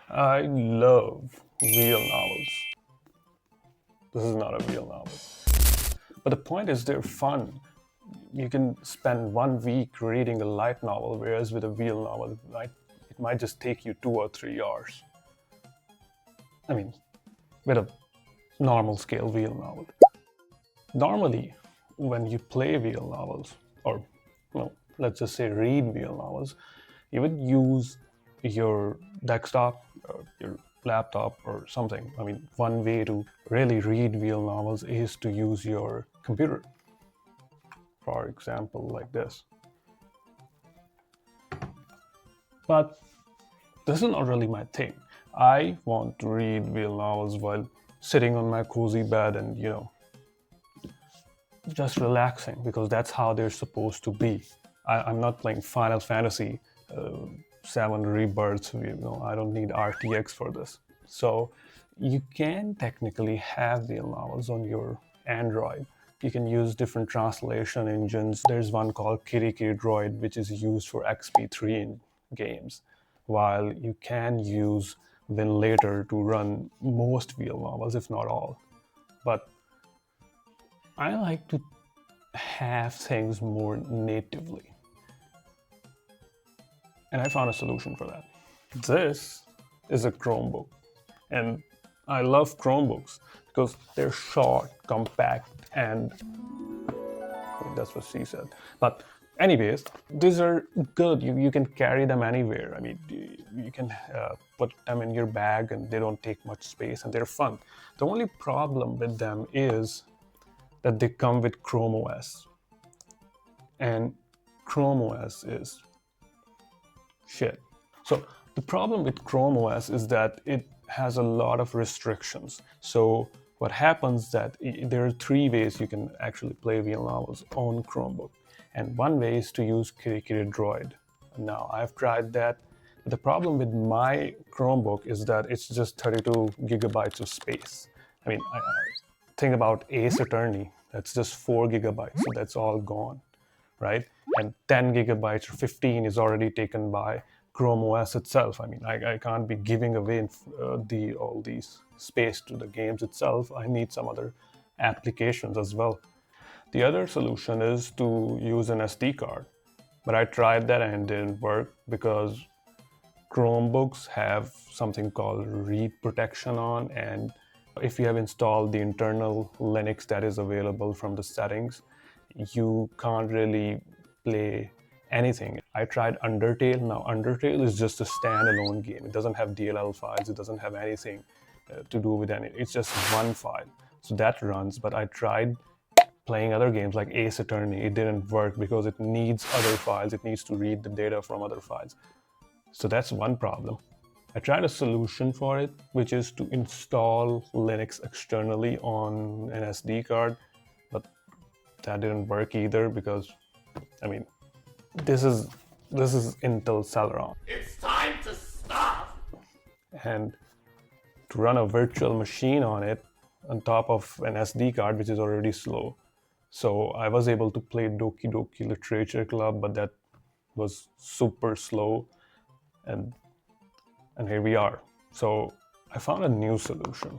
I love real novels. This is not a real novel. But the point is, they're fun. You can spend 1 week reading a light novel, whereas with a real novel, it might just take you 2 or 3 hours. I mean, with a normal scale real novel. Normally, when you play real novels, or let's just say read real novels, you would use your desktop or your laptop or something. I mean, one way to really read real novels is to use your computer. For example, like this. But this is not really my thing. I want to read real novels while sitting on my cozy bed and, just relaxing, because that's how they're supposed to be. I'm not playing Final Fantasy 7 Rebirths. I don't need RTX for this. So you can technically have real novels on your Android. You can use different translation engines. There's one called Kitty Droid, which is used for XP3 in games, while you can use Winlator to run most real novels, if not all. But I like to have things more natively. And I found a solution for that. This is a Chromebook. And I love Chromebooks because they're short, compact, and that's what she said. But anyways, these are good. You can carry them anywhere. I mean, you can put them in your bag and they don't take much space and they're fun. The only problem with them is that they come with ChromeOS. And ChromeOS is shit. So the problem with ChromeOS is that it has a lot of restrictions. So what happens that there are 3 ways you can actually play real novels on Chromebook. And one way is to use Kitty Droid. Now, I've tried that. The problem with my Chromebook is that it's just 32 gigabytes of space. I mean, I think about Ace Attorney. That's just 4 gigabytes, so that's all gone, right? And 10 gigabytes or 15 is already taken by Chrome OS itself. I mean, I can't be giving away all these space to the games itself. I need some other applications as well. The other solution is to use an SD card. But I tried that and it didn't work because Chromebooks have something called read protection on, and if you have installed the internal Linux that is available from the settings, you can't really play anything. I tried Undertale. Now, Undertale is just a standalone game. It doesn't have DLL files. It doesn't have anything to do with any. It's just one file. So that runs. But I tried playing other games like Ace Attorney. It didn't work because it needs other files. It needs to read the data from other files. So that's one problem. I tried a solution for it, which is to install Linux externally on an SD card, but that didn't work either because, I mean, this is Intel Celeron. It's time to stop! And to run a virtual machine on it, on top of an SD card, which is already slow. So I was able to play Doki Doki Literature Club, but that was super slow. And here we are. So I found a new solution,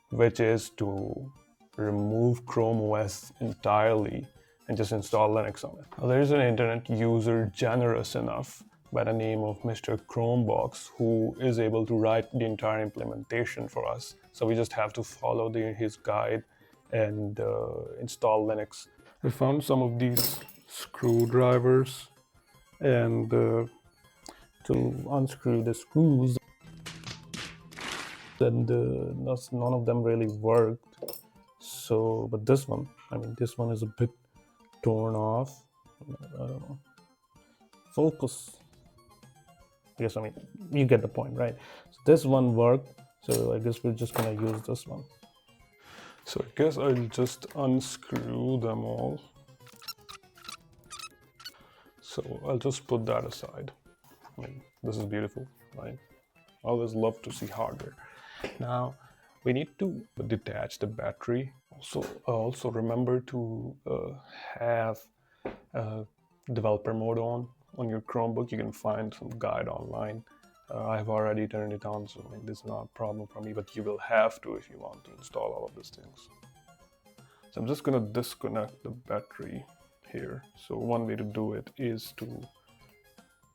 which is to remove Chrome OS entirely and just install Linux on it. Now, there is an internet user generous enough by the name of MrChromebox who is able to write the entire implementation for us. So we just have to follow his guide and install Linux. I found some of these screwdrivers, and to unscrew the screws, and none of them really worked. So, but this one is a bit torn off. I don't know. Focus. Yes, I mean, you get the point, right? So this one worked, so I guess we're just gonna use this one. So I guess I'll just unscrew them all. So I'll just put that aside. I mean, this is beautiful, right? I always love to see hardware. Now, we need to detach the battery. Also remember to have developer mode on your Chromebook. You can find some guide online. I've already turned it on, so this is not a problem for me, but you will have to if you want to install all of these things. So I'm just gonna disconnect the battery here. So one way to do it is to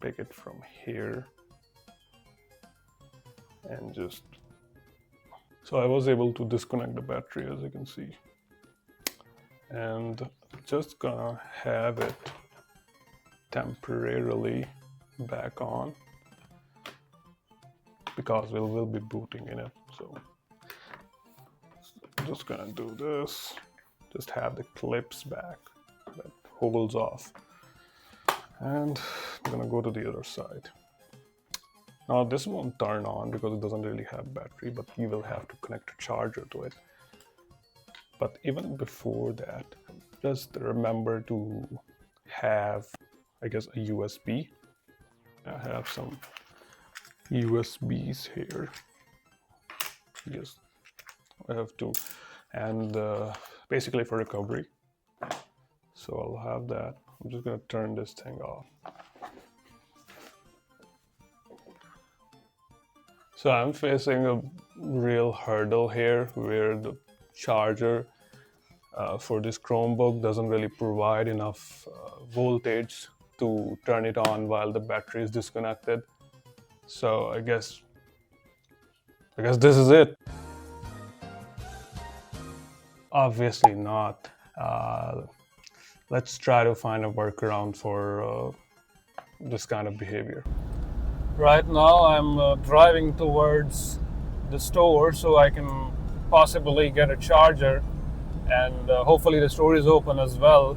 pick it from here and just... So I was able to disconnect the battery, as you can see. And just gonna have it temporarily back on because we'll be booting in it. So I'm just gonna do this, just have the clips back that holds off, and I'm gonna go to the other side. Now this won't turn on because it doesn't really have battery, but you will have to connect a charger to it. But even before that, just remember to have, I guess, a USB. I have some USBs here. Yes, I have two, and basically for recovery. So I'll have that. I'm just gonna turn this thing off. So I'm facing a real hurdle here where the charger for this Chromebook doesn't really provide enough voltage to turn it on while the battery is disconnected. So I guess this is it. Obviously not. Let's try to find a workaround for this kind of behavior. Right now I'm driving towards the store so I can possibly get a charger, and hopefully the store is open as well.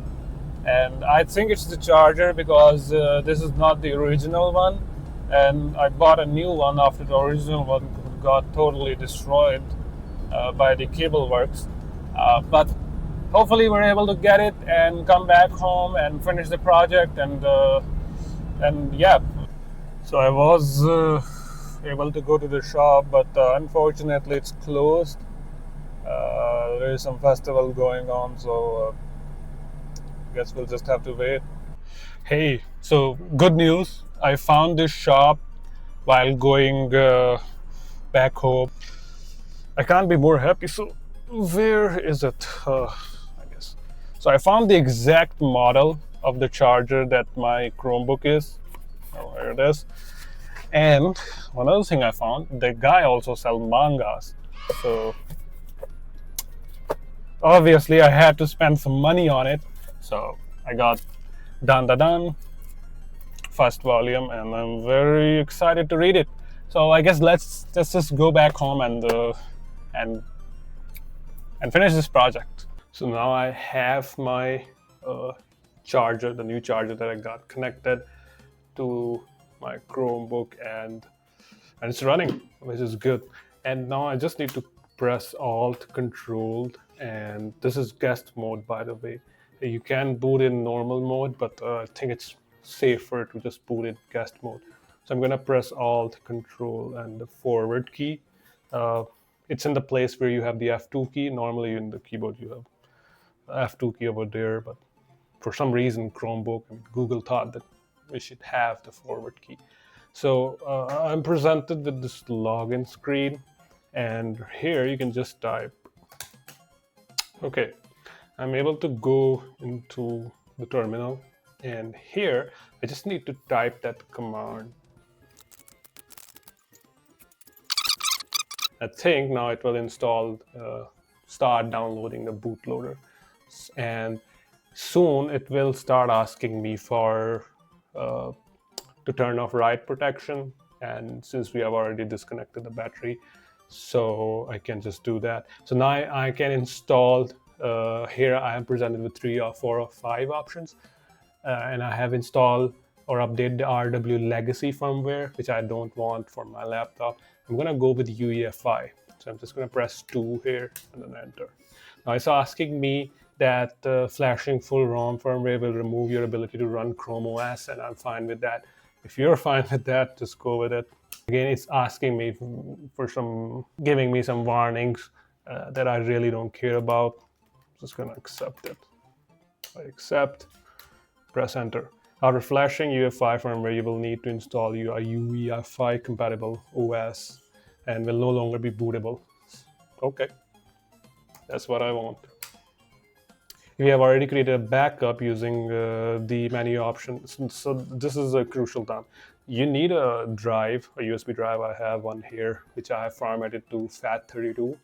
And I think it's the charger because this is not the original one, and I bought a new one after the original one got totally destroyed by the cable works. But hopefully we're able to get it and come back home and finish the project, and yeah. So I was able to go to the shop, but unfortunately it's closed. There is some festival going on, so I guess we'll just have to wait. Hey, so good news. I found this shop while going back home. I can't be more happy. So where is it? I guess. So I found the exact model of the charger that my Chromebook is. Oh, here it is. And one other thing I found, the guy also sells mangas. So obviously I had to spend some money on it. So I got done first volume, and I'm very excited to read it. So I guess let's just go back home and finish this project. So now I have my charger, the new charger that I got connected to my Chromebook, and it's running, which is good. And now I just need to press Alt Control, and this is guest mode, by the way. You can boot in normal mode, but I think it's safer to just boot in guest mode. So I'm gonna press Alt Control and the forward key. It's in the place where you have the F2 key. Normally in the keyboard you have F2 key over there, but for some reason Chromebook and Google thought that we should have the forward key. So I'm presented with this login screen, and here you can just type. Okay, I'm able to go into the terminal, and here I just need to type that command. I think now it will install, start downloading the bootloader, and soon it will start asking me for to turn off write protection, and since we have already disconnected the battery, so I can just do that. So now I can install, here I am presented with 3 or 4 or 5 options, and I have installed or updated the RW legacy firmware, which I don't want for my laptop. I'm gonna go with UEFI, so I'm just gonna press 2 here and then enter. Now it's asking me that flashing full ROM firmware will remove your ability to run ChromeOS, and I'm fine with that. If you're fine with that, just go with it. Again, it's asking me for giving me some warnings that I really don't care about. I'm just gonna accept it. I accept, press enter. After flashing UEFI firmware, you will need to install your UEFI compatible OS and will no longer be bootable. Okay, that's what I want. We have already created a backup using the menu options. So this is a crucial time. You need a drive, a USB drive. I have one here, which I have formatted to FAT32.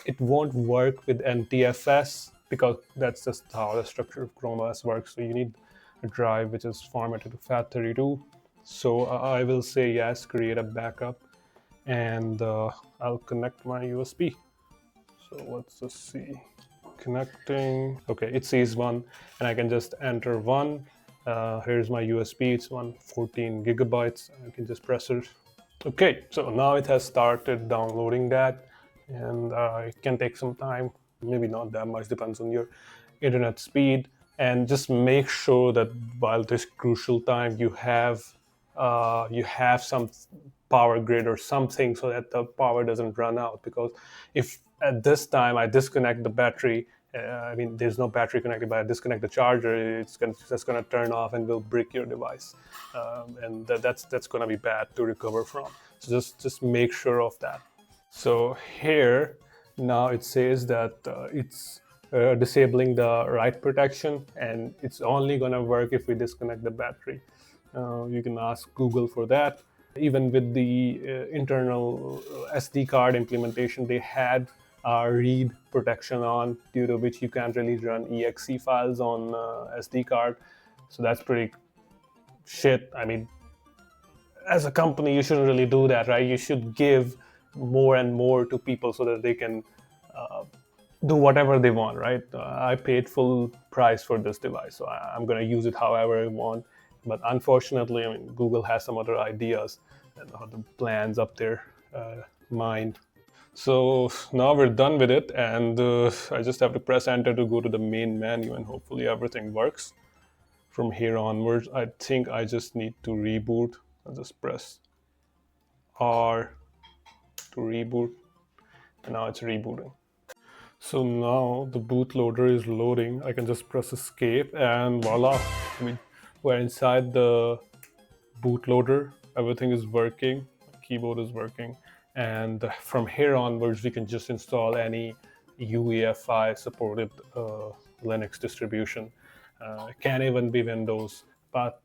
It won't work with NTFS because that's just how the structure of ChromeOS works. So you need a drive which is formatted to FAT32. So I will say yes, create a backup, and I'll connect my USB. So let's just see. Connecting. Okay, it says one, and I can just enter one. Here's my USB. It's 114 gigabytes. I can just press it. Okay, so now it has started downloading that, and it can take some time. Maybe not that much. Depends on your internet speed. And just make sure that while this crucial time, you have some power grid or something so that the power doesn't run out. Because if at this time I disconnect the battery, I mean there's no battery connected, but I disconnect the charger, it's just going to turn off and will brick your device, and that's going to be bad to recover from. So just make sure of that. So here now it says that it's disabling the write protection, and it's only going to work if we disconnect the battery. You can ask Google for that. Even with the internal SD card implementation, they had read protection on, due to which you can't really run exe files on SD card. So that's pretty shit. I mean, as a company, you shouldn't really do that, right? You should give more and more to people so that they can do whatever they want, right? I paid full price for this device, so I'm going to use it however I want. But unfortunately, I mean, Google has some other ideas and other plans up their mind. So now we're done with it, and I just have to press enter to go to the main menu, and hopefully everything works. From here onwards, I think I just need to reboot. I'll just press R to reboot, and now it's rebooting. So now the bootloader is loading. I can just press escape, and voila, we're inside the bootloader. Everything is working, the keyboard is working, and from here onwards we can just install any UEFI supported Linux distribution. It can even be Windows, but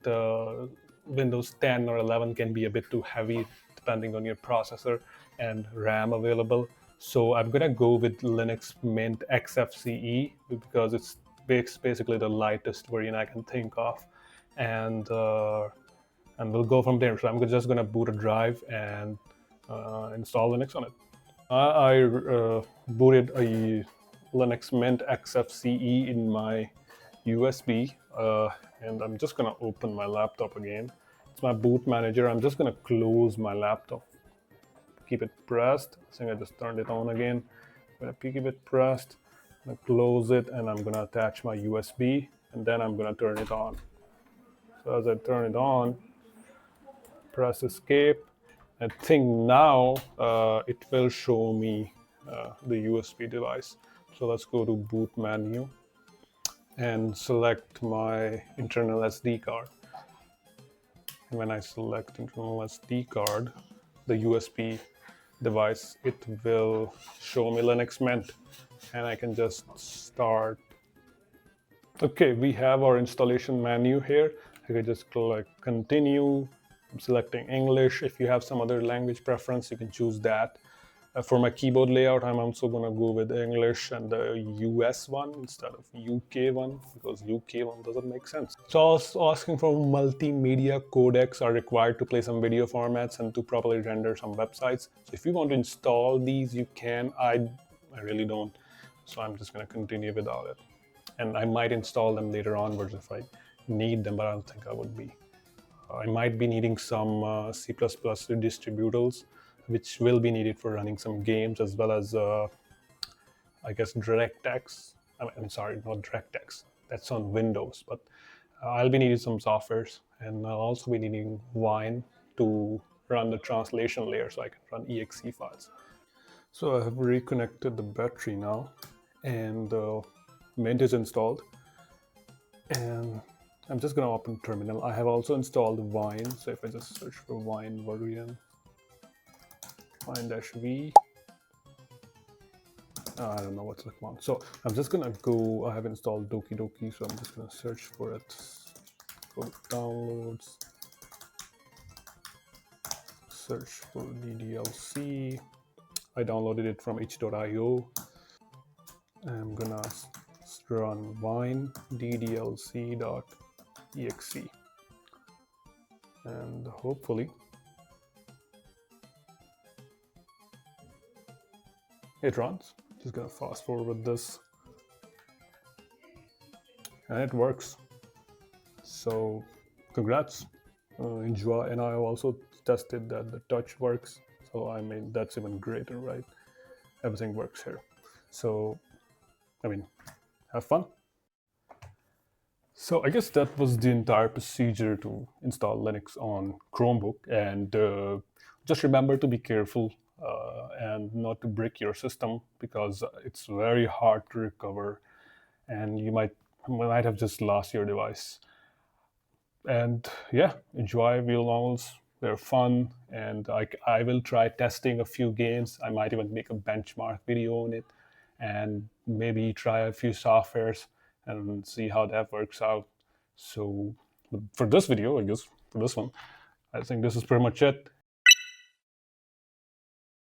Windows 10 or 11 can be a bit too heavy depending on your processor and RAM available. So I'm gonna go with Linux Mint XFCE because it's basically the lightest variant I can think of, and we'll go from there. So I'm just gonna boot a drive and install Linux on it. I booted a Linux Mint XFCE in my USB, and I'm just gonna open my laptop again. It's my boot manager. I'm just gonna close my laptop. Keep it pressed. I think I just turned it on again. I'm gonna keep it pressed. I'm gonna close it, and I'm gonna attach my USB, and then I'm gonna turn it on. So as I turn it on, press escape. I think now it will show me the USB device. So let's go to boot menu and select my internal SD card. And when I select internal SD card, the USB device, it will show me Linux Mint, and I can just start. Okay, we have our installation menu here. I can just click continue. I'm selecting English. If you have some other language preference, you can choose that. For my keyboard layout, I'm also going to go with English and the US one instead of UK one, because UK one doesn't make sense. It's also asking for multimedia codecs are required to play some video formats and to properly render some websites. So if you want to install these, you can. I really don't. So I'm just going to continue without it. And I might install them later onwards if I need them, but I don't think I would be. I might be needing some C++ distributors, which will be needed for running some games, as well as, I guess, DirectX. I'm sorry, not DirectX. That's on Windows, but I'll be needing some softwares, and I'll also be needing Wine to run the translation layer so I can run exe files. So I have reconnected the battery now, and Mint is installed. And I'm just gonna open terminal. I have also installed Wine, so if I just search for Wine version, Wine-V, I don't know what's the command. So I'm just gonna go, I have installed Doki Doki, so I'm just gonna search for it. Go to downloads, search for DDLC. I downloaded it from itch.io. I'm gonna run wine ddlc.exe, and hopefully it runs. Just gonna fast forward this, and it works. So congrats, enjoy. And I also tested that the touch works, so I mean that's even greater, right? Everything works here. So I mean, have fun. So I guess that was the entire procedure to install Linux on Chromebook, and just remember to be careful and not to break your system, because it's very hard to recover, and you might have just lost your device. And yeah, enjoy wheel novels. They're fun, and I will try testing a few games. I might even make a benchmark video on it, and maybe try a few softwares and see how that works out. So for this video, I guess, for this one, I think this is pretty much it.